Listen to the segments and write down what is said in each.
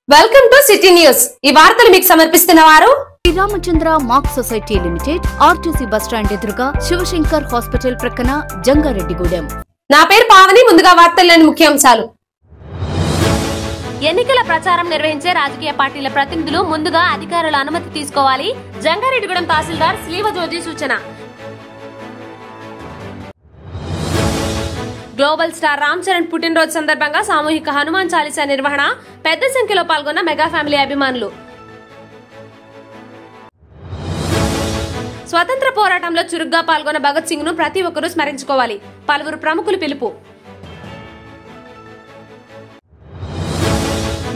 Welcome to city news. ఈ వార్తలు మీకు సమర్పిస్తున్నవారు Ramachandra mark society limited, RTC bus stand ఎదురుగా, శివశంకర్ హాస్పిటల్ ప్రక్కన, జంగారెడ్డిగూడెం। నా పేరు పావని। ముందుగా వార్తల్లోని ముఖ్యాంశాలు। ఎన్నికల ప్రచారం నిర్వహించే రాజకీయ పార్టీల ప్రతినిధులు ముందుగా అధికారుల అనుమతి తీసుకోవాలి। జంగారెడ్డిగూడెం తహసీల్దార్ శ్రీవజ్యోతి సూచన। గ్లోబల్ స్టార్ రామ్ చరణ్ పుట్టినరోజు సందర్భంగా సామూహిక హనుమాన్ చాలీసా నిర్వహణ, పెద్ద సంఖ్యలో పాల్గొన్న మెగా ఫ్యామిలీ అభిమానులు। స్వతంత్ర పోరాటంలో చురుగ్గా పాల్గొన్న భగత్ సింగ్ ను ప్రతి ఒక్కరూ స్మరించుకోవాలి, పలువురు ప్రముఖులు పిలుపు।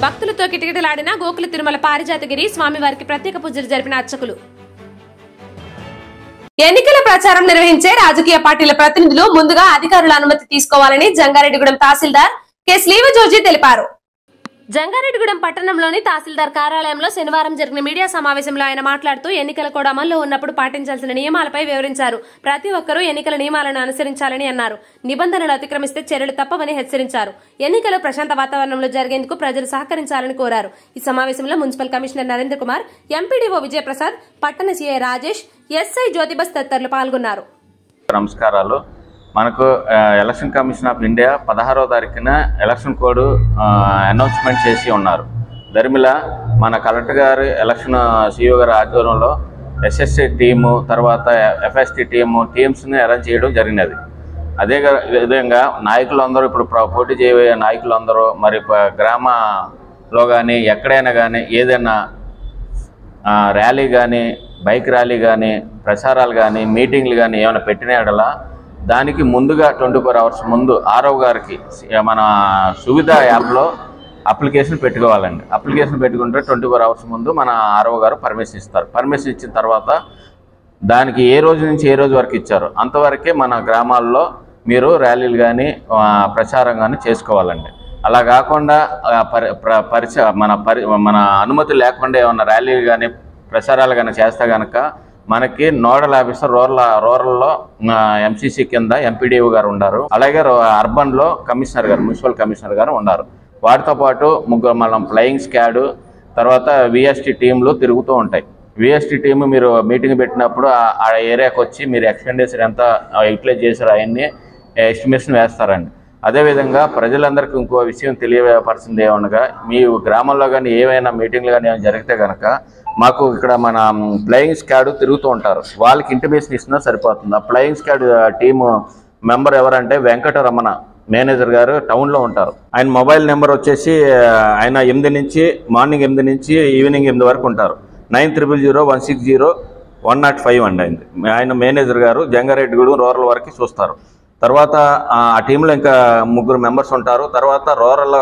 భక్తులతో కిటకిటలాడిన గోకుల తిరుమల పారిజాతగిరి స్వామివారికి ప్రత్యేక పూజలు జరిపిన అర్చకులు। ఎన్నికల ప్రచారం నిర్వహించే రాజకీయ పార్టీల ప్రతినిధులు ముందుగా అధికారుల అనుమతి తీసుకోవాలని జంగారెడ్డిగూడెం తహసీల్దార్ కె శ్రీవజ్యోతి తెలిపారు। జంగారెడ్డిగూడెం పట్టణంలోని తహసీల్దార్ కార్యాలయంలో శనివారం జరిగిన మీడియా సమావేశంలో ఆయన మాట్లాడుతూ ఎన్నికల కోడ్ అమల్లో ఉన్నప్పుడు పాటించాల్సిన నియమాలపై వివరించారు। ప్రతి ఒక్కరూ ఎన్నికల నియమాలను అనుసరించాలని అన్నారు। నిబంధనలు అతిక్రమిస్తే చర్యలు తప్పవని హెచ్చరించారు। ఎన్నికలు ప్రశాంత వాతావరణంలో జరిగేందుకు ప్రజలు సహకరించాలని కోరారు। ఈ సమావేశంలో municipal commissioner Narendra Kumar, MPDO Vijay Prasad, పట్టణ సీఐ రాజేష్, ఎస్ఐ జ్యోతిబస్ తదితరులు పాల్గొన్నారు। నమస్కారాలు। మనకు ఎలక్షన్ కమిషన్ ఆఫ్ ఇండియా 16వ తారీఖున ఎలక్షన్ కోడ్ అనౌన్స్మెంట్ చేసి ఉన్నారు। దరిమిల మన కలెక్టర్ గారు ఎలక్షన్ సిఇఓ గారి ఆధ్వర్యంలో ఎస్ఎస్సి టీము, తర్వాత ఎఫ్ఎస్టీ టీమ్స్ని అరేంజ్ చేయడం జరిగినది। అదే విధంగా నాయకులందరూ ఇప్పుడు పోటీ చేయబోయే నాయకులందరూ మరి గ్రామంలో కానీ ఎక్కడైనా కానీ ఏదైనా ర్యాలీ కానీ, బైక్ ర్యాలీ కానీ, ప్రచారాలు కానీ, మీటింగ్లు కానీ ఏమైనా పెట్టిన ఎడల దానికి ముందుగా 24 అవర్స్ ముందు ఆర్ఓ గారికి మన సువిధ యాప్లో అప్లికేషన్ పెట్టుకోవాలండి। అప్లికేషన్ పెట్టుకుంటే 24 అవర్స్ ముందు మన ఆర్ఓ గారు పర్మిషన్ ఇస్తారు। పర్మిషన్ ఇచ్చిన తర్వాత దానికి ఏ రోజు నుంచి ఏ రోజు వరకు ఇచ్చారో అంతవరకే మన గ్రామాల్లో మీరు ర్యాలీలు కానీ ప్రచారం కానీ చేసుకోవాలండి। అలా కాకుండా మన అనుమతి లేకుండా ఏమన్నా ర్యాలీలు కానీ ప్రచారాలు కానీ చేస్తే కనుక మనకి నోడల్ ఆఫీసర్ రూరల్లో ఎంసీసీ కింద ఎంపీడీఓ గారు ఉన్నారు, అలాగే అర్బన్లో కమిషనర్ గారు, మున్సిపల్ కమిషనర్ గారు ఉన్నారు। వాటితో పాటు ముగ్గురు మనం ఫ్లయింగ్ స్క్వాడ్, తర్వాత విఎస్టీ టీంలు తిరుగుతూ ఉంటాయి। విఎస్టీ టీము మీరు మీటింగ్ పెట్టినప్పుడు ఆ ఏరియాకి వచ్చి మీరు ఎక్స్పెండిచర్ ఎంత యూటిలైజ్ చేశారో అవన్నీ ఎస్టిమేషన్ వేస్తారండి। అదేవిధంగా ప్రజలందరికీ ఇంకో విషయం తెలియపరిచింది ఏమనగా, మీ గ్రామంలో కానీ ఏమైనా మీటింగ్లు కానీ ఏమైనా జరిగితే కనుక మాకు ఇక్కడ మన ఫ్లయింగ్ స్క్వాడ్ తిరుగుతూ ఉంటారు, వాళ్ళకి ఇంటిమేషన్ ఇచ్చినా సరిపోతుంది। ఆ ఫ్లయింగ్ స్క్వాడ్ టీము మెంబర్ ఎవరంటే వెంకటరమణ మేనేజర్ గారు టౌన్లో ఉంటారు। ఆయన మొబైల్ నెంబర్ వచ్చేసి ఆయన మార్నింగ్ 8 నుంచి ఈవినింగ్ 8 వరకు ఉంటారు। 900160-105 అండి ఆయన మేనేజర్ గారు జంగారెడ్డిగూడెం రూరల్ వరకు చూస్తారు। తర్వాత ఆ టీంలో ఇంకా 3 మెంబర్స్ ఉంటారు। తర్వాత రూరల్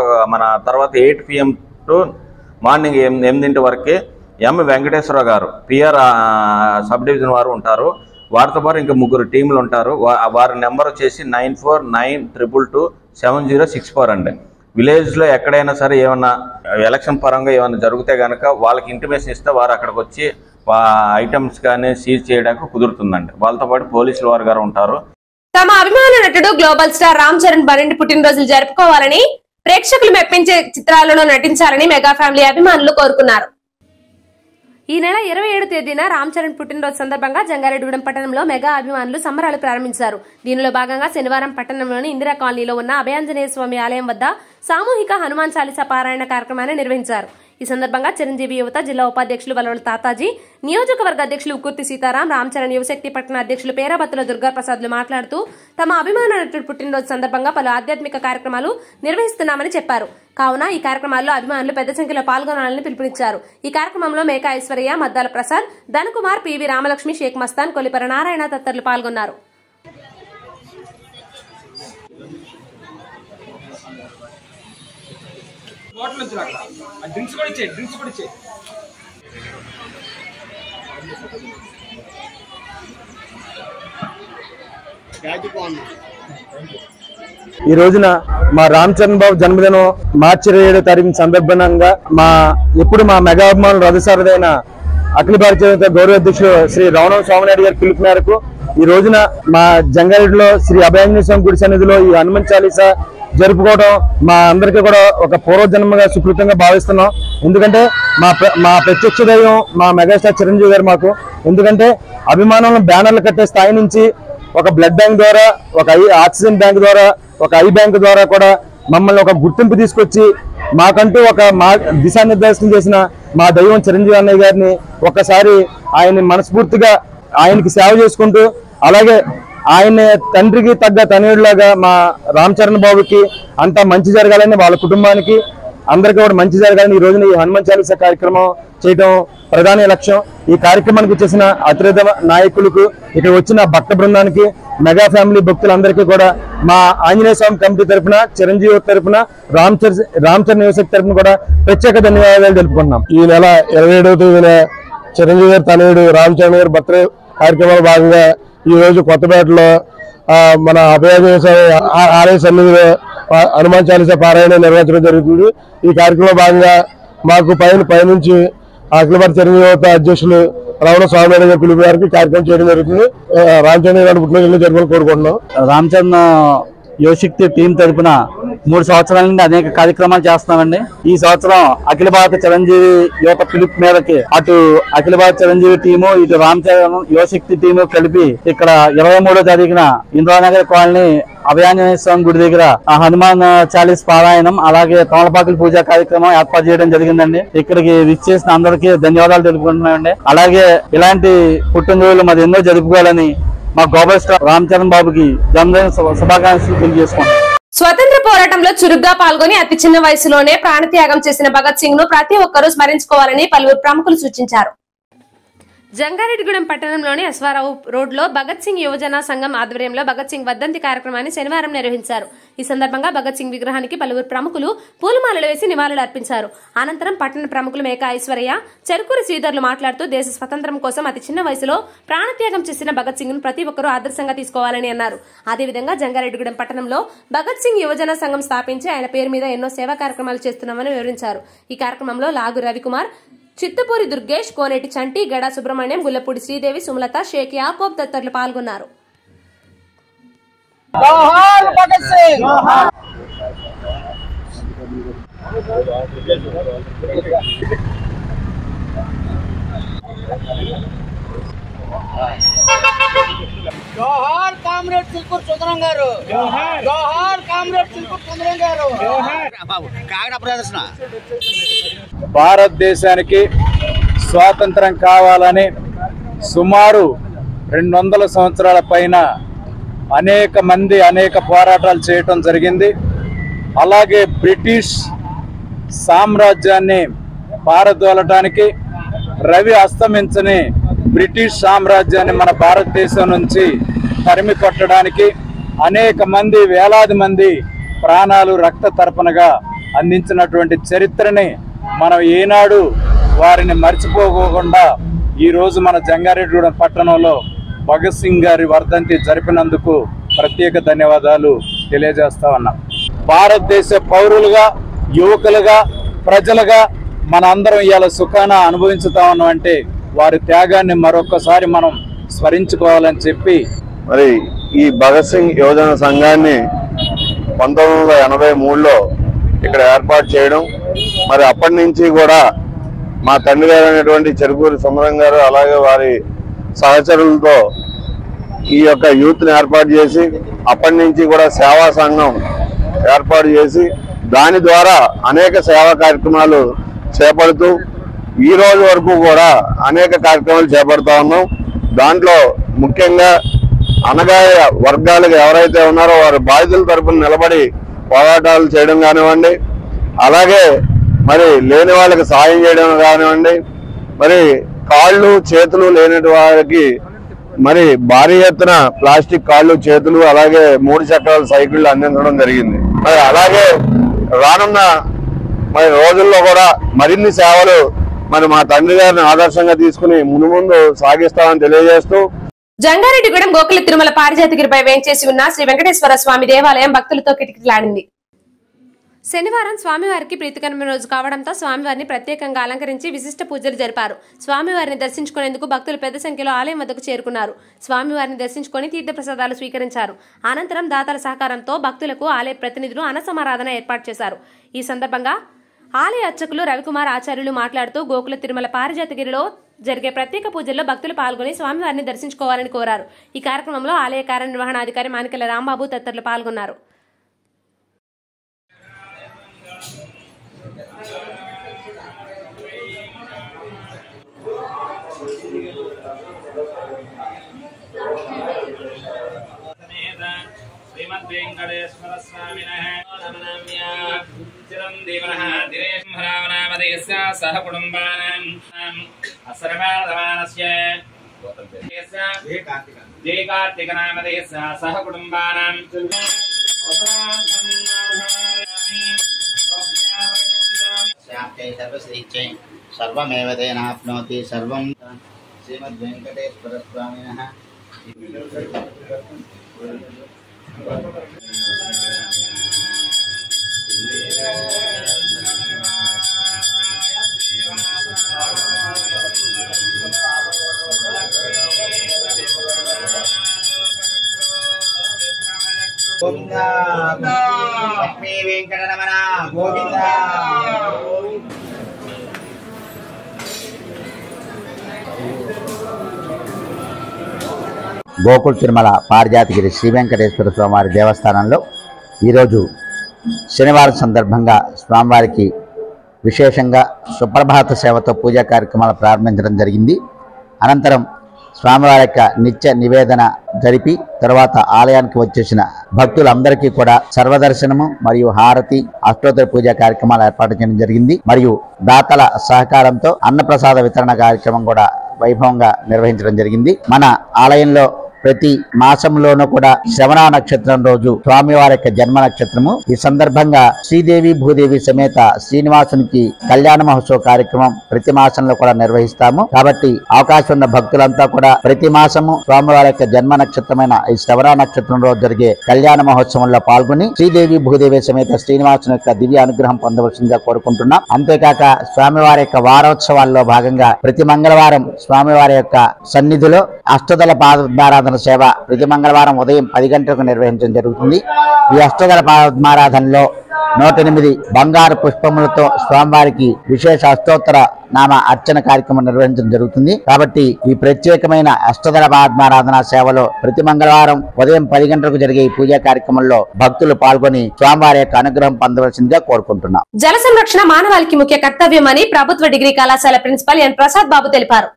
తర్వాత 8 PM టు మార్నింగ్ 8 వరకే ఎం వెంకటేశ్వర గారు పిఆర్ సబ్ డివిజన్ వారు ఉంటారు। వారితో పాటు ఇంకా 3 టీంలు ఉంటారు। వారి నెంబర్ వచ్చేసి 9492227064 అండి। విలేజ్లో ఎక్కడైనా సరే ఏమన్నా ఎలక్షన్ పరంగా ఏమైనా జరిగితే కనుక వాళ్ళకి ఇంటిమేషన్ ఇస్తే వారు అక్కడికి వచ్చి ఐటమ్స్ కానీ సీజ్ చేయడానికి కుదురుతుందండి। వాళ్ళతో పాటు పోలీసుల వారు గారు ఉంటారు। తమ అభిమాన నటుడు గ్లోబల్ స్టార్ రామ్ చరణ్ 12 పుట్టినరోజులు జరుపుకోవాలని, ప్రేక్షకులు మెప్పించే చిత్రాలలో నటించాలని మెగా ఫ్యామిలీ అభిమానులు కోరుకున్నారు। ఈ నెల 27వ తేదీన రామ్ చరణ్ పుట్టినరోజు సందర్భంగా జంగారెడ్డిగూడెం పట్టణంలో మెగా అభిమానులు సంబరాలు ప్రారంభించారు। దీనిలో భాగంగా శనివారం పట్టణంలోని ఇందిరా కాలనీలో ఉన్న అభయాంజనేయ స్వామి ఆలయం వద్ద సామూహిక హనుమాన్ చాలీసా పారాయణ కార్యక్రమాన్ని నిర్వహించారు। ఈ సందర్భంగా చిరంజీవి యువత జిల్లా ఉపాధ్యక్షులు వలవల తాతాజీ, నియోజకవర్గ అధ్యక్షులు ఉక్కుర్తి సీతారాం, రామ్ చరణ్ యువశక్తి పట్టణ అధ్యక్షులు పేరాబత్తుల దుర్గాప్రసాద్లు మాట్లాడుతూ తమ అభిమాన నటుడు పుట్టినరోజు సందర్భంగా పలు ఆధ్యాత్మిక కార్యక్రమాలు నిర్వహిస్తున్నామని చెప్పారు। కావున ఈ కార్యక్రమాల్లో అభిమానులు పెద్ద సంఖ్యలో పాల్గొనాలని పిలుపునిచ్చారు। ఈ కార్యక్రమంలో మేకా ఐశ్వర్య, మద్దాల ప్రసాద్, ధనకుమార్, పివి రామలక్ష్మి, షేక్ మస్తాన్, కొలిపర నారాయణ తదితరులు పాల్గొన్నారు। ఈ రోజున మా రామ్ చరణ్ బాబు జన్మదినం మార్చి 27వ తారీఖు సందర్భంగా ఎప్పుడు మా మెగా అభిమానులు రథసారథైన అఖిల భారతీయ గౌరవ అధ్యక్షులు శ్రీ రవణం సోమనాయుడు గారి పిలుపు మేరకు ఈ రోజున మా జంగారెడ్డిలో శ్రీ అభయాంజనేయ స్వామి గుడి సన్నిధిలో ఈ హనుమాన్ చాలీసా జరుపుకోవడం మా అందరికీ కూడా ఒక పూర్వజన్మగా సుకృతంగా భావిస్తున్నాం। ఎందుకంటే మా ప్రత్యక్ష దైవం మా మెగాస్టార్ చిరంజీవి గారు మాకు. ఎందుకంటే అభిమానులను బ్యానర్లు కట్టే స్థాయి నుంచి ఒక బ్లడ్ బ్యాంక్ ద్వారా, ఒక ఆక్సిజన్ బ్యాంక్ ద్వారా, ఒక ఐ బ్యాంక్ ద్వారా కూడా మమ్మల్ని ఒక గుర్తింపు తీసుకొచ్చి మాకంటూ ఒక దిశానిర్దేశం చేసిన మా దైవం చిరంజీవి అన్నయ్య గారిని ఒక్కసారి ఆయన్ని మనస్ఫూర్తిగా ఆయనకి సేవ చేసుకుంటూ, అలాగే ఆయన తండ్రికి తగ్గ తనయుడిలాగా మా రామ్ చరణ్ బాబుకి అంతా మంచి జరగాలని, వాళ్ళ కుటుంబానికి అందరికీ కూడా మంచి జరగాలని ఈ రోజున ఈ హనుమాన్ చాలీసా కార్యక్రమం చేయడం ప్రధాన లక్ష్యం. ఈ కార్యక్రమానికి వచ్చేసిన అతిథి నాయకులకు, ఇక్కడ వచ్చిన భక్త బృందానికి, మెగా ఫ్యామిలీ భక్తులందరికీ కూడా మా ఆంజనేయ స్వామి కమిటీ తరఫున, చిరంజీవి తరఫున, రామ్ చరణ్ యూనివర్సిటీ తరఫున కూడా ప్రత్యేక ధన్యవాదాలు తెలుపుకుంటున్నాం. ఈ నెల 27వ తేదీన చిరంజీవి గారి తనయుడు రామ్ చరణ్ గారి బర్త్డే కార్యక్రమంలో భాగంగా ఈ రోజు కొత్తపేటలో మన అభయాంజనేయ స్వామి ఆలయ సన్నిధిలో హనుమాన్ చాలీసా పారాయణ నిర్వహించడం జరుగుతుంది. ఈ కార్యక్రమంలో భాగంగా మాకు పైనుంచి అఖిల భారత చిరంజీవి అధ్యక్షులు రమణ స్వామినాయుడు గారి పిలుపు గారికి కార్యక్రమం చేయడం జరుగుతుంది. రామ్ చరణ్ గారి పుట్టినరోజు జరుపుకోవాలని కోరుకుంటున్నాం. రామ్ చరణ్ యువశక్తి టీం తరఫున 3 సంవత్సరాల నుండి అనేక కార్యక్రమాలు చేస్తున్నామండి. ఈ సంవత్సరం అఖిల భారత చిరంజీవి యువత పిలుపు మేరకి అటు అఖిల భారత చిరంజీవి టీము, ఇటు రామ్ చరణ్ యువశక్తి టీము కలిపి ఇక్కడ 23వ తారీఖున ఇంద్రానగర్ కాలనీ అభయాంజనేయ స్వామి గుడి దగ్గర హనుమాన్ చాలీస్ పారాయణం, అలాగే తమలపాకుల పూజ కార్యక్రమం ఏర్పాటు చేయడం జరిగిందండి. ఇక్కడికి విచ్చేసిన అందరికీ ధన్యవాదాలు తెలుపుకుంటున్నామండి. అలాగే ఇలాంటి పుట్టినరోజులు మరి ఎన్నో జరుపుకోవాలని మా గ్లోబల్ స్టార్ రామ్ చరణ్ బాబుకి జన్మదిన శుభాకాంక్షలు తెలియజేసుకుంటాం. స్వతంత్ర పోరాటంలో చురుగ్గా పాల్గొని అతి చిన్న వయసులోనే ప్రాణత్యాగం చేసిన భగత్ సింగ్ ను ప్రతి ఒక్కరూ స్మరించుకోవాలని పలువురు ప్రముఖులు సూచించారు. జంగారెడ్డిగూడెం పట్టణంలోని అశ్వారావు రోడ్లో భగత్ సింగ్ యువజన సంఘం ఆధ్వర్యంలో భగత్ సింగ్ వర్ధంతి కార్యక్రమాన్ని శనివారం నిర్వహించారు. ఈ సందర్భంగా భగత్ సింగ్ విగ్రహానికి పలువురు ప్రముఖులు పూలమాలలు వేసి నివాళులు అర్పించారు. అనంతరం పట్టణ ప్రముఖులు మేకా ఐశ్వర్య, చెరుకూరి శ్రీధర్లు మాట్లాడుతూ దేశ స్వతంత్రం కోసం అతి చిన్న వయసులో ప్రాణత్యాగం చేసిన భగత్ సింగ్ ను ప్రతి ఒక్కరూ ఆదర్శంగా తీసుకోవాలని అన్నారు. అదేవిధంగా జంగారెడ్డిగూడెం పట్టణంలో భగత్ సింగ్ యువజన సంఘం స్థాపించి ఆయన పేరు మీద ఎన్నో సేవా కార్యక్రమాలు చేస్తున్నామని వివరించారు. ఈ కార్యక్రమంలో లాగు రవికుమార్, చిత్తపూరి దుర్గేష్, కోనేటి చంటి, గడా సుబ్రహ్మణ్యం, గుల్లపూడి శ్రీదేవి, సుమలత, షేక్ యాకోబ్ తదితరులు పాల్గొన్నారు. జోహార్ కామ్రేడ్ చిల్కూరు సుందరం గారు, జోహార్ కామ్రేడ్ చిల్కూరు సుందరం గారు. భారతదేశానికి స్వాతంత్రం కావాలని సుమారు 200 సంవత్సరాల పైన అనేక మంది అనేక పోరాటాలు చేయటం జరిగింది. అలాగే బ్రిటిష్ సామ్రాజ్యాన్ని పారదోలటానికి, రవి అస్తమించని బ్రిటిష్ సామ్రాజ్యాన్ని మన భారతదేశం నుంచి తరిమి కొట్టడానికి అనేక మంది, వేలాది మంది ప్రాణాలు రక్త తర్పణగా అందించినటువంటి చరిత్రని మనం ఏనాడు వారిని మర్చిపోకుండా ఈరోజు మన జంగారెడ్డిగూడెం పట్టణంలో భగత్ సింగ్ గారి వర్ధంతి జరిపినందుకు ప్రత్యేక ధన్యవాదాలు తెలియజేస్తా ఉన్నాం. భారతదేశ పౌరులుగా, యువకులుగా, ప్రజలుగా మన అందరం ఇవాళ సుఖాన అనుభవించుతా ఉన్నాం అంటే వారి త్యాగాన్ని మరొకసారి మనం స్మరించుకోవాలని చెప్పి మరి ఈ భగత్ సింగ్ యువజన సంఘాన్ని 1983లో ఇక్కడ ఏర్పాటు చేయడం, మరి అప్పటి నుంచి కూడా మా తండ్రి గారు అనేటువంటి చెరుకూరి సుందరం గారు అలాగే వారి సహచరులతో ఈ యొక్క యూత్ని ఏర్పాటు చేసి అప్పటి నుంచి కూడా సేవా సంఘం ఏర్పాటు చేసి దాని ద్వారా అనేక సేవా కార్యక్రమాలు చేపడుతూ ఈ రోజు వరకు కూడా అనేక కార్యక్రమాలు చేపడుతూ ఉన్నాం. దాంట్లో ముఖ్యంగా అనగాయ వర్గాలకు ఎవరైతే ఉన్నారో వారి బాధితుల తరపున నిలబడి పోరాటాలు చేయడం కానివ్వండి, అలాగే మరి లేని వాళ్ళకి సాయం చేయడం కానివ్వండి, మరి కాళ్ళు చేతులు లేని వారికి మరి భారీ ఎత్తున ప్లాస్టిక్ కాళ్ళు చేతులు అలాగే 3 చక్రాల సైకిళ్ళు అందించడం జరిగింది. మరి అలాగే రానున్న మరి రోజుల్లో కూడా మరిన్ని సేవలు మరి మా తండ్రి గారిని ఆదర్శంగా తీసుకుని ముందు సాగిస్తామని తెలియజేస్తూ జంగారెడ్డిగూడెం గోకుల తిరుమల పారిజాతగిరిపై వేంచేసి ఉన్న శ్రీ వెంకటేశ్వర స్వామి దేవాలయం భక్తులతో కిటకిటలాడింది. శనివారం స్వామివారికి ప్రీతికరమైన రోజు కావడంతో స్వామివారిని ప్రత్యేకంగా అలంకరించి విశిష్ట పూజలు జరిపారు. స్వామివారిని దర్శించుకునేందుకు భక్తులు పెద్ద సంఖ్యలో ఆలయం వద్దకు చేరుకున్నారు. స్వామివారిని దర్శించుకుని తీర్థప్రసాదాలు స్వీకరించారు. అనంతరం దాతల సహకారంతో భక్తులకు ఆలయ ప్రతినిధులు అన్నసమారాధన ఏర్పాటు చేశారు. ఈ సందర్భంగా ఆలయ అర్చకులు రవికుమార్ ఆచార్యులు మాట్లాడుతూ గోకుల తిరుమల పారిజాతగిరిలో జరిగే ప్రత్యేక పూజల్లో భక్తులు పాల్గొని స్వామివారిని దర్శించుకోవాలని కోరారు. ఈ కార్యక్రమంలో ఆలయ కార్యనిర్వహణాధికారి మానికెల రాంబాబు తదితరులు పాల్గొన్నారు. వెంకటేశ్వర స్వామినః నమః చిరంజీవనః దినేశంహరావనామదేస్య సహ కుటుంబానాం అసర్వాదమానస్య జయ కార్తిక నామదేస్య సహ కుటుంబానాం శాంతై సర్వశ్రీచై సర్వమేవ తేనాప్నోతి సర్వం శ్రీమద్ వెంకటేశ్వర స్వామినః గోవిందా లక్ష్మీ వెంకటరమణ గోవిందా. గోకుల తిరుమల పారిజాతగిరి శ్రీ వెంకటేశ్వర స్వామివారి దేవస్థానంలో ఈరోజు శనివారం సందర్భంగా స్వామివారికి విశేషంగా సుప్రభాత సేవతో పూజా కార్యక్రమాలు ప్రారంభించడం జరిగింది. అనంతరం స్వామివారి యొక్క నిత్య నివేదన జరిపి తర్వాత ఆలయానికి వచ్చేసిన భక్తులందరికీ కూడా సర్వదర్శనము మరియు హారతి అష్టోత్తర పూజా కార్యక్రమాలు ఏర్పాటు చేయడం జరిగింది. మరియు దాతల సహకారంతో అన్నప్రసాద వితరణ కార్యక్రమం కూడా వైభవంగా నిర్వహించడం జరిగింది. మన ఆలయంలో ప్రతి మాసంలోనూ కూడా శ్రవణ నక్షత్రం రోజు స్వామివారి యొక్క జన్మ నక్షత్రము. ఈ సందర్భంగా శ్రీదేవి భూదేవి సమేత శ్రీనివాసునికి కళ్యాణ మహోత్సవ కార్యక్రమం ప్రతి మాసంలో కూడా నిర్వహిస్తాము. కాబట్టి అవకాశం ఉన్న భక్తులంతా కూడా ప్రతి మాసము స్వామివారి యొక్క జన్మ నక్షత్రమైన ఈ శ్రవణ నక్షత్రం రోజు జరిగే కళ్యాణ మహోత్సవంలో పాల్గొని శ్రీదేవి భూదేవి సమేత శ్రీనివాసుని యొక్క దివ్య అనుగ్రహం పొందవలసిందిగా కోరుకుంటున్నాం. అంతేకాక స్వామివారి యొక్క వారోత్సవాల్లో భాగంగా ప్రతి మంగళవారం స్వామివారి యొక్క సన్నిధిలో అష్టదళ పాదారాధన సేవ ప్రతి మంగళవారం ఉదయం 10 గంటలకు నిర్వహించడం జరుగుతుంది. ఈ అష్టదళ పద్మారాధనలో 108 బంగారు పుష్పములతో స్వామివారికి విశేష అష్టోత్తర నామ అర్చన కార్యక్రమం నిర్వహించడం జరుగుతుంది. కాబట్టి ఈ ప్రత్యేకమైన అష్టదళ పద్మారాధన సేవలో ప్రతి మంగళవారం ఉదయం 10 గంటలకు జరిగే ఈ పూజా కార్యక్రమంలో భక్తులు పాల్గొని స్వామివారి యొక్క అనుగ్రహం పొందవలసిందిగా కోరుకుంటున్నాం. జల సంరక్షణ మానవాళికి ముఖ్య కర్తవ్యమని ప్రభుత్వ డిగ్రీ కళాశాల ప్రిన్సిపల్ ఎన్ ప్రసాద్ బాబు తెలిపారు.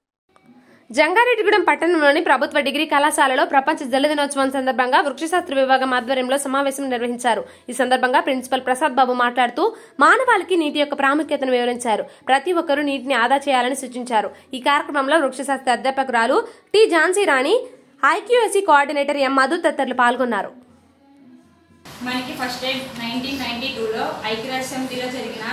జంగారెడ్డిగూడెం పట్టణంలోని ప్రభుత్వ డిగ్రీ కళాశాలలో ప్రపంచ జల దినోత్సవం సందర్భంగా వృక్షశాస్త్ర విభాగం ఆధ్వర్యంలో సమావేశం నిర్వహించారు. ఈ సందర్భంగా ప్రిన్సిపల్ ప్రసాద్ బాబు మాట్లాడుతూ మానవాళికి నీటి యొక్క ప్రాముఖ్యతను వివరించారు. ప్రతి ఒక్కరూ నీటిని ఆదా చేయాలని సూచించారు. ఈ కార్యక్రమంలో వృక్షశాస్త్ర అధ్యాపకురాలు టి ఝాన్సీ రాణి, ఐక్యూఎస్సీ కోఆర్డినేటర్ ఎం మధు తదితరులు పాల్గొన్నారు. మనకి ఫస్ట్ టైం 1992లో ఐక్యరాజ్య సమితిలో జరిగిన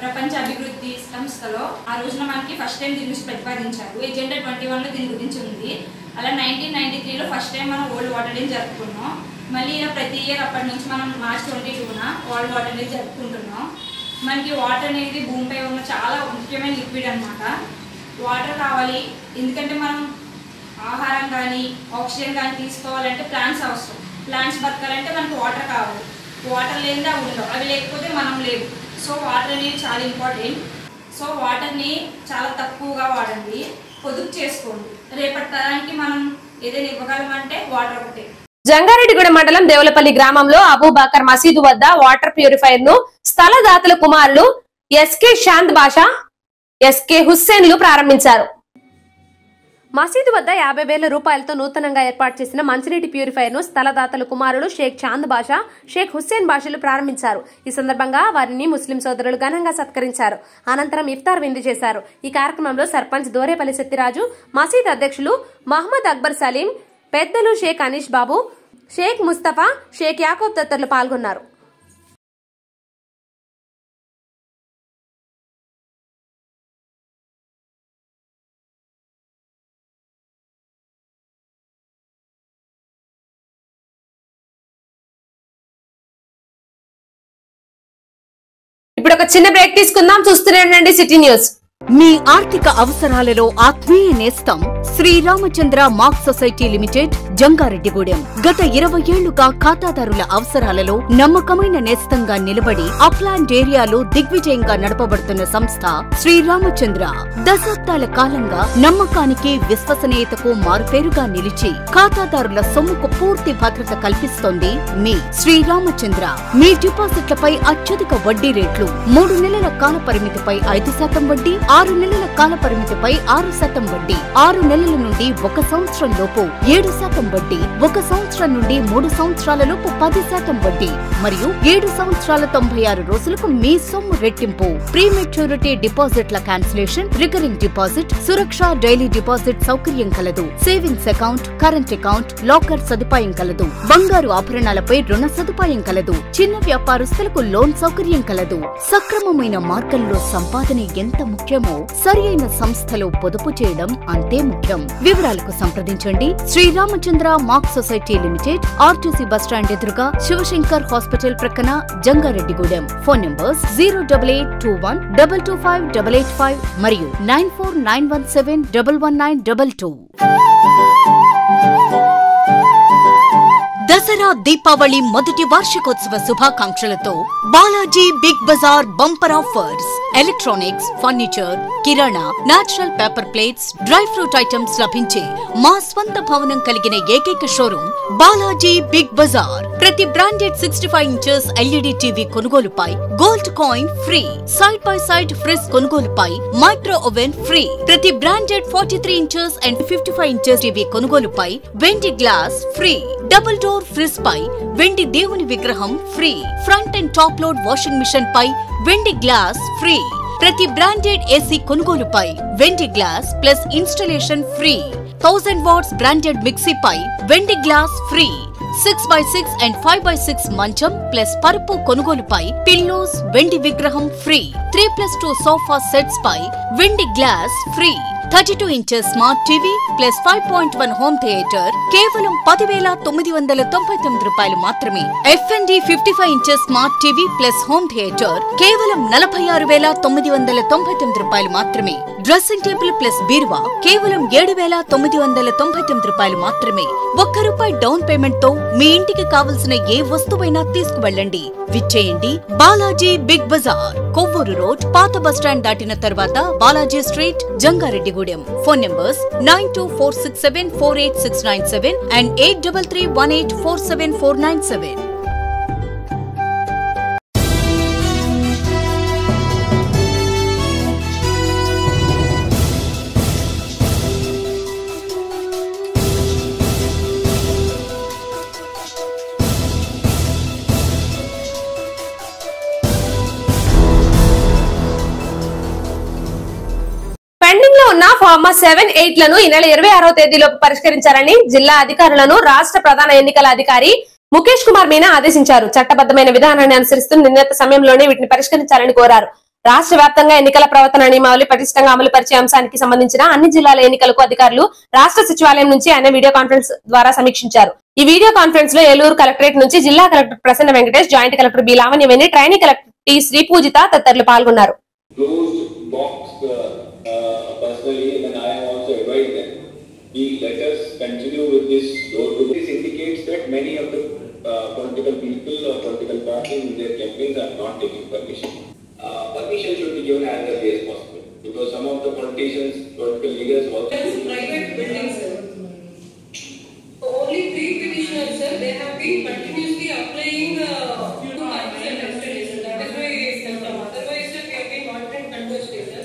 ప్రపంచ అభివృద్ధి సంస్థలో ఆ రోజున మనకి ఫస్ట్ టైం దీని గురించి ప్రతిపాదించారు. ఎజెండా 21లో దీని గురించి ఉంది. అలా 1993లో ఫస్ట్ టైం మనం వరల్డ్ వాటర్ డే జరుపుకున్నాం. మళ్ళీ ఇలా ప్రతి ఇయర్ అప్పటి నుంచి మనం మార్చ్ 22న వరల్డ్ వాటర్ డే జరుపుకుంటున్నాం. మనకి వాటర్ అనేది భూమిపై ఉన్న చాలా ముఖ్యమైన లిక్విడ్ అనమాట. వాటర్ కావాలి, ఎందుకంటే మనం ఆహారం కానీ ఆక్సిజన్ కానీ తీసుకోవాలంటే ప్లాంట్స్ అవసరం. ప్లాంట్స్ బతకాలంటే మనకి వాటర్ కావాలి. వాటర్ లేనిదే అవి ఉండవు, అవి లేకపోతే మనం లేవు. సో వాటర్ అనేది చాలా ఇంపార్టెంట్. సో వాటర్ని చాలా తక్కువగా వాడండి, పొదుపు చేసుకోండి. రేపటి తరానికి మనం ఏదైనా ఇవ్వగలమంటే వాటర్ ఒకటే. జంగారెడ్డిగూడెం మండలం దేవులపల్లి గ్రామంలో అబూబకర్ మసీదు వద్ద వాటర్ ప్యూరిఫైర్ ను స్థలదాతల కుమారులు ఎస్కే షాంద్ బాషా, ఎస్కే హుస్సేన్లు ప్రారంభించారు. మసీదు వద్ద 50,000 రూపాయలతో నూతనంగా ఏర్పాటు చేసిన మంచినీటి ప్యూరిఫైర్ ను స్థలదాతల కుమారులు షేక్ చాంద్ బాషా, షేక్ హుస్సేన్ బాషాలు ప్రారంభించారు. ఈ సందర్భంగా వారిని ముస్లిం సోదరులు ఘనంగా సత్కరించారు. అనంతరం ఇఫ్తార్ విందు చేశారు. ఈ కార్యక్రమంలో సర్పంచ్ దోరేపల్లి సత్యరాజు, మసీద్ అధ్యక్షులు మహమ్మద్ అక్బర్ సలీం, పెద్దలు షేక్ అనీష్ బాబు, షేక్ ముస్తఫా, షేక్ యాకూబ్ తదితరులు పాల్గొన్నారు. ఇప్పుడు ఒక చిన్న బ్రేక్ తీసుకుందాం. చూస్తూనే ఉండండి సిటీ న్యూస్. మీ ఆర్థిక అవసరాలలో ఆత్మీయ నేస్తం Sriramachandra Mark society Limited Jangareddygudem. గత 20 ఏళ్లుగా ఖాతాదారుల అవసరాలలో నమ్మకమైన నేస్తంగా నిలబడి అప్లాండ్ ఏరియాలో దిగ్విజయంగా నడపబడుతున్న సంస్థ శ్రీరామచంద్ర. దశాబ్దాల కాలంగా నమ్మకానికి విశ్వసనీయతకు మారుపేరుగా నిలిచి ఖాతాదారుల సొమ్ముకు పూర్తి భద్రత కల్పిస్తోంది మీ శ్రీరామచంద్ర. మీ డిపాజిట్లపై అత్యధిక వడ్డీ రేట్లు, 3 నెలల కాల పరిమితిపై 5% వడ్డీ, 6 నెలల కాల పరిమితిపై 6% వడ్డీ, 6 నెలల నుండి 1 సంవత్సరం లోపు 7% వడ్డీ, 1 సంవత్సరం నుండి 3 సంవత్సరాల లోపు 10% వడ్డీ మరియు 7 సంవత్సరాల 96 రోజులకు మీ సొమ్ము రెట్టింపు. ప్రీ మెచ్యూరిటీ డిపాజిట్ల క్యాన్సిలేషన్, రికరింగ్ డిపాజిట్, సురక్ష డైలీ డిపాజిట్ సౌకర్యం కలదు. Savings account, current account, locker సదుపాయం కలదు. బంగారు ఆభరణాలపై రుణ సదుపాయం కలదు. చిన్న వ్యాపారస్తులకు లోన్ సౌకర్యం కలదు. సక్రమమైన మార్గంలో సంపాదన ఎంత ముఖ్యమో సరియైన సంస్థలో పొదుపు చేయడం అంతే ముఖ్యం. వివరాలకు సంప్రదించండి Sriramachandra Mark society limited, RTC bus stand ఎదురుగా, శివశంకర్ హాస్పిటల్ ప్రక్కన, జంగారెడ్డిగూడెం. ఫోన్ నంబర్స్ 08821 225 885 మరియు 94917 11922. దసరా దీపావళి మొదటి వార్షికోత్సవ శుభాకాంక్షలతో Balaji big bazaar bumper offers. Electronics, furniture, kirana, natural paper plates, dry fruit items లభించే మా స్వంత భవనం కలిగిన ఏకైక షోరూమ్ బాలాజీ బిగ్ బజార్. ప్రతి బ్రాండెడ్ 65 ఇంచెస్ ఎల్ఈడి టీవీ కొనుగోలుపై gold coin free. Side by side fridge కొనుగోలుపై మైక్రో ఓవెన్ ఫ్రీ. ప్రతి branded 43 inches and 55 inches TV కొనుగోలుపై వెండి glass free. Double door fridge పై వెండి దేవుని విగ్రహం free. Front and top load washing machine పై వెండి గ్లాస్ ఫ్రీ. ప్రతి బ్రాండెడ్ ఏసీ కొనుగోలుపై వెండి glass plus installation free. 1000 watts branded mixie పై వెండి glass free. 6x6 and 5x6 మంచం ప్లస్ పరుపు కొనుగోలుపై పిల్లోస్ వెండి విగ్రహం ఫ్రీ. 3+2 సోఫా సెట్స్ పై వెండి glass free. 32 inches smart TV plus 5.1 home theatre కేవలం 10,999 రూపాయలు మాత్రమే. FND 55 inches smart TV plus home theatre కేవలం 46,999 రూపాయలు మాత్రమే. డ్రెస్సింగ్ టేబుల్ ప్లస్ బీరువా కేవలం 7,999 రూపాయలు మాత్రమే. ₹1 డౌన్ పేమెంట్ తో మీ ఇంటికి కావలసిన ఏ వస్తువైనా తీసుకువెళ్ళండి. విచ్చేయండి బాలాజీ బిగ్ బజార్, కొవ్వూరు రోడ్, పాత బస్టాండ్ దాటిన తర్వాత Balaji street, Jangareddygudem. Phone numbers 9246748697 and 8331847497. Pending లో ఉన్న ఫార్మా 7, 8 లను ఈ నెల 26వ తేదీలోపు పరిష్కరించాలని జిల్లా అధికారులను రాష్ట్ర ప్రధాన ఎన్నికల అధికారి ముఖేష్ కుమార్ మీనా ఆదేశించారు. చట్టబద్దమైన విధానాన్ని అనుసరిస్తూ నిర్ణీత సమయంలోనే వీటిని పరిష్కరించాలని కోరారు. రాష్ట్ర వ్యాప్తంగా ఎన్నికల ప్రవర్తన నియమావళి పటిష్టంగా అమలు పరిచే అంశానికి సంబంధించిన అన్ని జిల్లాల ఎన్నికలకు అధికారులు రాష్ట్ర సచివాలయం నుంచి ఆయన వీడియో కాన్ఫరెన్స్ ద్వారా సమీక్షించారు. ఈ వీడియో కాన్ఫరెన్స్ లో ఏలూరు కలెక్టరేట్ నుంచి జిల్లా collector Prasanna Venkatesh, joint collector B Lavanyaveni, training collector T Sri Poojitha తదితరులు పాల్గొన్నారు. Personally, when I have also advised them, let us continue with this door-to-door. This indicates that many of the political people or political parties in their campaigns are not taking permission. Permission should be given as early as possible because some of the politicians, political leaders also. There is private buildings, sir. So only 3 petitioners, sir, they have been continuously applying to marks and installation. That is why it is done. Otherwise, sir, we have been monitoring continuously, sir.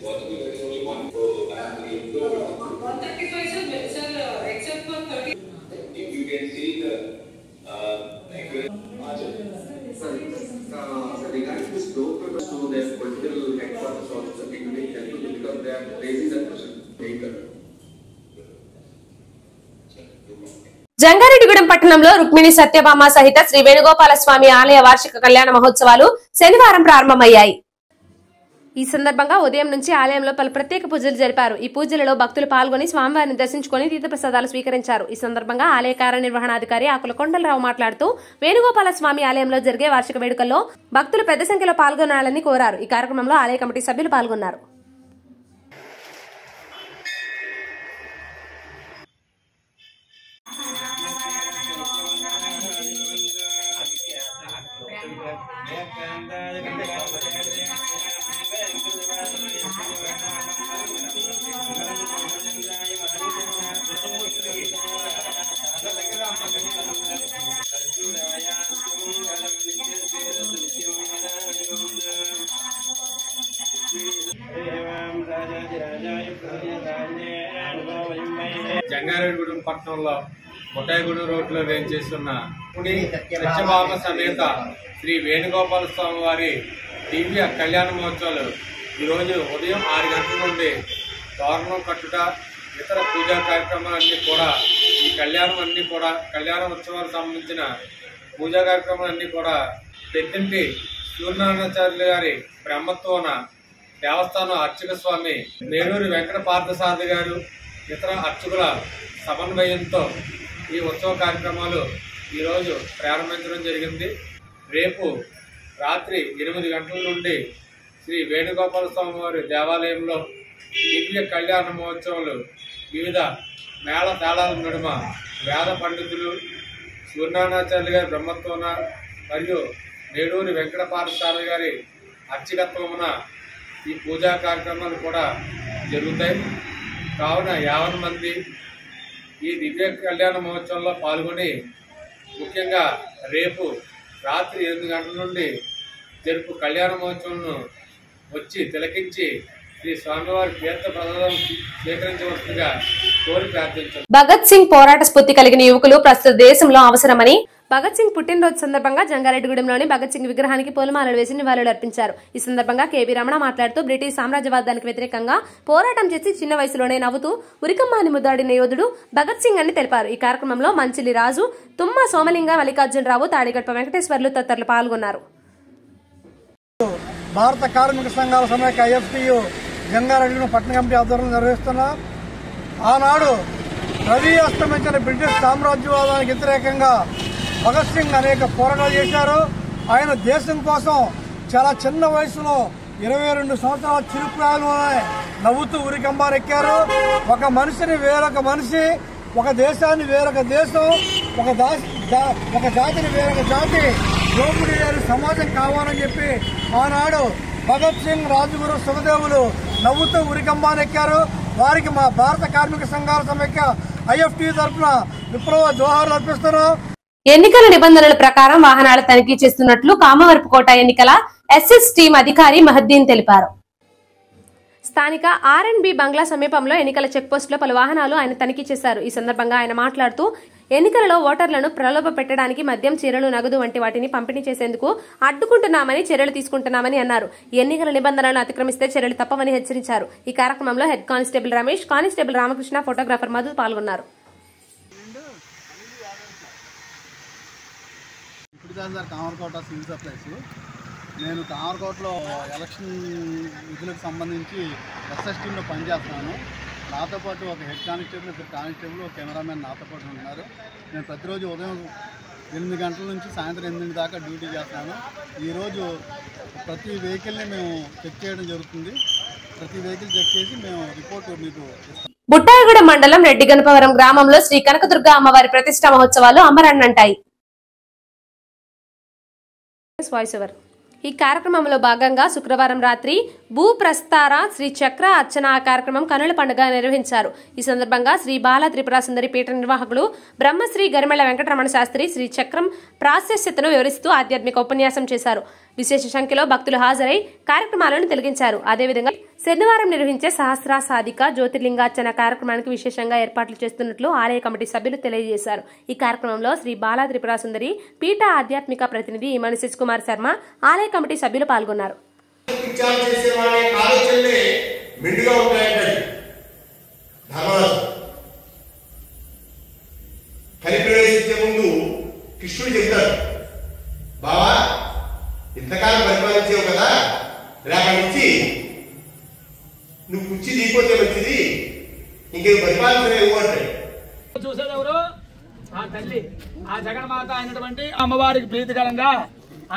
Possibly there is only one. So I have to 135, sir, except for 30. If you can see the regarding this door-to-door to their political headquarters also, it will be helpful because they are raising that question. Jangareddygudem పట్టణంలో రుక్మిణి సత్యభామ సహిత శ్రీ వేణుగోపాల స్వామి ఆలయ వార్షిక కళ్యాణ మహోత్సవాలు శనివారం ప్రారంభమయ్యాయి. ఈ సందర్భంగా ఉదయం నుంచి ఆలయంలో పలు ప్రత్యేక పూజలు జరిపారు. ఈ పూజలలో భక్తులు పాల్గొని స్వామివారిని దర్శించుకుని తీర్థప్రసాదాలు స్వీకరించారు. ఈ సందర్భంగా ఆలయ కార్యనిర్వహణాధికారి ఆకుల కొండలరావు మాట్లాడుతూ వేణుగోపాల స్వామి ఆలయంలో జరిగే వార్షిక వేడుకల్లో భక్తులు పెద్ద సంఖ్యలో పాల్గొనాలని కోరారు. ఈ కార్యక్రమంలో ఆలయ కమిటీ సభ్యులు పాల్గొన్నారు. జంగారెడ్డిగూడెం పట్టణంలో కొట్టాయిగూడెం రోడ్లో వేంచేస్తున్న సత్యభామ సమేత శ్రీ వేణుగోపాల స్వామి వారి దివ్య కళ్యాణ మహోత్సవాలు ఈరోజు ఉదయం 6 గంటల నుండి తోరణం కట్టుట ఇతర పూజా కార్యక్రమాలన్నీ కూడా ఈ కళ్యాణ ఉత్సవాలకు సంబంధించిన పూజా కార్యక్రమాలన్నీ కూడా పెద్దంటి సూర్యనారాయణాచార్యులు గారి బ్రహ్మత్వన దేవస్థానం అర్చక స్వామి నేడూరి వెంకట పార్థసారథి గారు ఇతర అర్చకుల సమన్వయంతో ఈ ఉత్సవ కార్యక్రమాలు ఈరోజు ప్రారంభించడం జరిగింది. రేపు రాత్రి 8 గంటల నుండి శ్రీ వేణుగోపాల స్వామి వారి దేవాలయంలో దివ్య కళ్యాణ మహోత్సవాలు వివిధ మేళ తాళాల నడుమ వేద పండితులు సూర్యనారాయణాచార్యులు గారి బ్రహ్మత్వన మరియు నేడూరి వెంకట పార్థసారథి గారి అర్చకత్వమున ఈ పూజా కార్యక్రమాలు కూడా జరుగుతాయి. కావున 50 మంది ఈ దివ్య కళ్యాణ మహోత్సవంలో పాల్గొని ముఖ్యంగా రేపు రాత్రి 8 గంటల నుండి జరుపు కళ్యాణ మహోత్సవంను వచ్చి తిలకించి శ్రీ స్వామివారి తీర్థ ప్రసాదం స్వీకరించవలసిందిగా కోరి ప్రార్థించారు. భగత్ సింగ్ పోరాట స్ఫూర్తి కలిగిన యువకులు ప్రస్తుత దేశంలో అవసరమని భగత్ సింగ్ పుట్టినరోజు సందర్భంగా జంగారెడ్డిగూడెంలోని భగత్ సింగ్ విగ్రహానికి పూలమాలలు వేసి నివాళులు అర్పించారు. ఈ సందర్భంగా కేబీ రమణ మాట్లాడుతూ బ్రిటిష్ సామ్రాజ్యవాదానికి వ్యతిరేకంగా పోరాటం చేసి చిన్న వయసులోనే నవ్వుతూ ఉరికమ్మాని ముద్దాడిన యోధుడు భగత్ సింగ్ అని తెలిపారు. ఈ కార్యక్రమంలో మంచిలి రాజు, తుమ్మ సోమలింగ, మల్లికార్జునరావు, తాడిగడప వెంకటేశ్వర్లు తదితరులు పాల్గొన్నారు. భారత కార్మిక సంఘాల సమైక్య ఐఎఫ్టియు జంగారెడ్డిగూడెం పట్టణ కమిటీ ఆధ్వర్యంలో నిర్వహిస్తున్న ఆనాడు రవి అస్తమించిన బ్రిటిష్ సామ్రాజ్యవాదానికి వ్యతిరేకంగా భగత్ సింగ్ అనేక పోరాటాలు చేశారు. ఆయన దేశం కోసం చాలా చిన్న వయసులో 22 సంవత్సరాల చిరుప్రాయంలోనే నవ్వుతూ ఉరికంబారెక్కారు. ఒక మనిషిని వేరొక మనిషి, ఒక దేశాన్ని వేరొక దేశం, ఒక జాతిని వేరొక జాతి దోపిడీ లేని సమాజం కావాలని చెప్పి ఆనాడు భగత్ సింగ్, రాజగురు, సుఖదేవులు నవ్వుతూ ఉరికంబానెక్కారు. వారికి మా భారత కార్మిక సంఘాల సమైక్య ఐఎఫ్టీ తరఫున విప్లవ జోహార్లు అర్పిస్తున్నాం. ఎన్నికల నిబంధనల ప్రకారం వాహనాల తనిఖీ చేస్తున్నట్లు కామవరపుకోట ఎన్నికల ఎస్ఎస్ టీం అధికారి మహద్దీన్ తెలిపారు. స్థానిక ఆర్ఎండ్బి బంగ్లా సమీపంలో ఎన్నికల చెక్పోస్టులో పలు వాహనాలు ఆయన తనిఖీ చేశారు. ఈ సందర్భంగా ఆయన మాట్లాడుతూ ఎన్నికలలో ఓటర్లను ప్రలోభ పెట్టడానికి మద్యం, చీరలు, నగదు వంటి వాటిని పంపిణీ చేసేందుకు అడ్డుకుంటున్నామని, చర్యలు తీసుకుంటున్నామని అన్నారు. ఎన్నికల నిబంధనలను అతిక్రమిస్తే చర్యలు తప్పవని హెచ్చరించారు. ఈ కార్యక్రమంలో head constable Ramesh, constable Ramakrishna, photographer Madhu పాల్గొన్నారు. Kamarakota civil supplies. నేను కామరకోటలో ఎలక్షన్ విధులకు సంబంధించి ఎస్ఎస్ టీంలో పనిచేస్తున్నాను. నాతో పాటు ఒక హెడ్ కానిస్టేబుల్, 2 కానిస్టేబుల్, ఒక కెమెరామెన్ నాతో పాటు ఉన్నారు. నేను ప్రతిరోజు ఉదయం 8 గంటల నుంచి సాయంత్రం 8 దాకా డ్యూటీ చేస్తాను. ఈరోజు ప్రతి వెహికల్ని మేము చెక్ చేయడం జరుగుతుంది. ప్రతి వెహికల్ చెక్ చేసి మేము రిపోర్ట్ మీకు ఇస్తాం. బుట్టాయిగూడెం మండలం రెడ్డి గణపవరం గ్రామంలో శ్రీ కనకదుర్గ అమ్మవారి ప్రతిష్ఠా మహోత్సవాలు అమరన్నంటాయి. ఈ కార్యక్రమంలో భాగంగా శుక్రవారం రాత్రి భూప్రస్తార శ్రీ చక్ర అర్చన కార్యక్రమం కనుల పండుగ నిర్వహించారు. ఈ సందర్భంగా శ్రీ బాల త్రిపుర సుందరి పీఠ నిర్వాహకులు బ్రహ్మశ్రీ గరిమెళ్ల వెంకటరమణ శాస్త్రి శ్రీ చక్రం ప్రాశస్త్యతను వివరిస్తూ ఆధ్యాత్మిక ఉపన్యాసం చేశారు. విశేష సంఖ్యలో భక్తులు హాజరై కార్యక్రమాలను తిలకించారు. అదేవిధంగా శనివారం నిర్వహించే సహస్ర సాధిక జ్యోతిర్లింగార్చన కార్యక్రమానికి విశేషంగా ఏర్పాట్లు చేస్తున్నట్లు ఆలయ కమిటీ సభ్యులు తెలియజేశారు. ఈ కార్యక్రమంలో శ్రీ బాల త్రిపుర సుందరి పీఠ ఆధ్యాత్మిక ప్రతినిధి మనసిజ్ కుమార్ శర్మ, ఆలయ కమిటీ సభ్యులు పాల్గొన్నారు. ఇంతకాలం పరిపాలించావు కదా, రేపటి నుంచి నువ్వు కుర్చీ దిగిపోతే మంచిది, ఇంకేం పరిపాలన ఇవ్వండి. చూసేదెవరు? ఆ తల్లి, ఆ జగన్మాత అయినటువంటి అమ్మవారికి ప్రీతికరంగా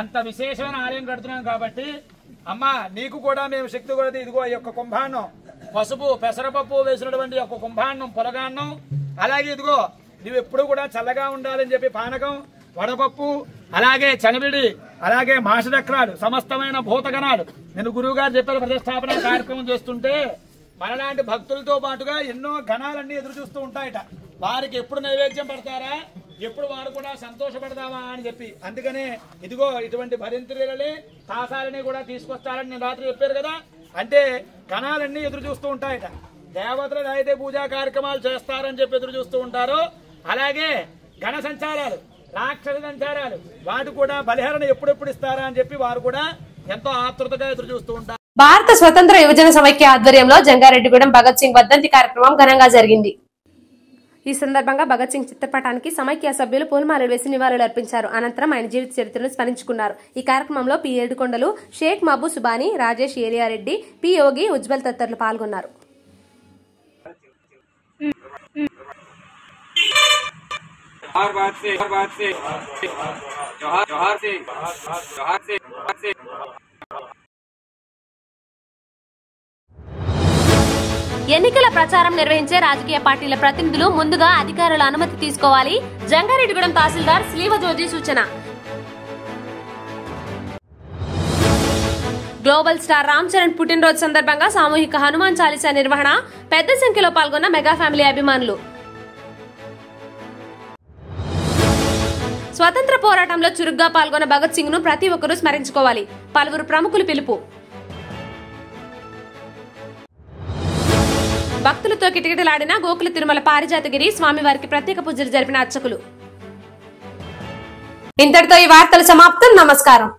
అంత విశేషమైన ఆలయం కడుతున్నాం కాబట్టి అమ్మ నీకు కూడా మేము శక్తి కూడా ఇదిగో ఈ యొక్క కుంభాన్నం పసుపు పెసరపప్పు వేసినటువంటి యొక్క కుంభాన్నం పొలగాన్నం, అలాగే ఇదిగో నువ్వు ఎప్పుడు కూడా చల్లగా ఉండాలని చెప్పి పానకం, వడపప్పు, అలాగే చనివిడి, అలాగే మాసచక్రాలు, సమస్తమైన భూతగణాలు నేను గురువు గారు చెప్పారు ప్రతిష్టాపన కార్యక్రమం చేస్తుంటే మనలాంటి భక్తులతో పాటుగా ఎన్నో గణాలన్నీ ఎదురు చూస్తూ ఉంటాయట. వారికి ఎప్పుడు నైవేద్యం పెడతారా, ఎప్పుడు వారు కూడా సంతోషపడదామా అని చెప్పి అందుకనే ఇదిగో ఇటువంటి భరింత్రులని తాసాలని కూడా తీసుకొస్తారని నేను రాత్రి చెప్పారు కదా. అంటే గణాలన్నీ ఎదురు చూస్తూ ఉంటాయట. దేవతలు అయితే పూజా కార్యక్రమాలు చేస్తారని చెప్పి ఎదురు చూస్తూ ఉంటారు, అలాగే గణ సంచారాలు, రాక్షస సంచారాలు, వాటి కూడా బలిహరణ ఎప్పుడెప్పుడు ఇస్తారా అని చెప్పి వారు కూడా ఎంతో ఆతృతగా ఎదురు చూస్తూ ఉంటారు. భారత స్వతంత్ర యువజన సమైక్య ఆధ్వర్యంలో జంగారెడ్డిగూడెం భగత్ సింగ్ వర్ధంతి కార్యక్రమం ఘనంగా జరిగింది. ఈ సందర్భంగా భగత్ సింగ్ చిత్రపటానికి సమైక్య సభ్యులు పూలమాలలు వేసి నివాళులు అర్పించారు. అనంతరం ఆయన జీవిత చరిత్రను స్మరించుకున్నారు. ఈ కార్యక్రమంలో పి ఏడుకొండలు, షేక్ మహబూ సుబానీ, రాజేష్ ఏరియారెడ్డి, పి యోగి, ఉజ్వల్ తదితరులు పాల్గొన్నారు. ఎన్నికల ప్రచారం నిర్వహించే రాజకీయ పార్టీల ప్రతినిధులు ముందుగా అధికారుల అనుమతి తీసుకోవాలి. జంగారెడ్డిగూడెం తహసీల్దార్ శ్రీవజోజీ సూచన. గ్లోబల్ స్టార్ రామ్ చరణ్ పుట్టినరోజు సందర్భంగా సామూహిక హనుమాన్ చాలీసా నిర్వహణ. పెద్ద సంఖ్యలో పాల్గొన్న మెగా ఫ్యామిలీ అభిమానులు. స్వతంత్ర పోరాటంలో చురుగ్గా పాల్గొన్న భగత్ సింగ్ ను ప్రతి ఒక్కరూ స్మరించుకోవాలి. పలువురు ప్రముఖులు పిలుపు. భక్తులతో కిటకిటలాడిన గోకుల తిరుమల పారిజాతగిరి స్వామివారికి ప్రత్యేక పూజలు జరిపిన అర్చకులు. ఇంతటితో ఈ వార్తలు సమాప్తం. నమస్కారం.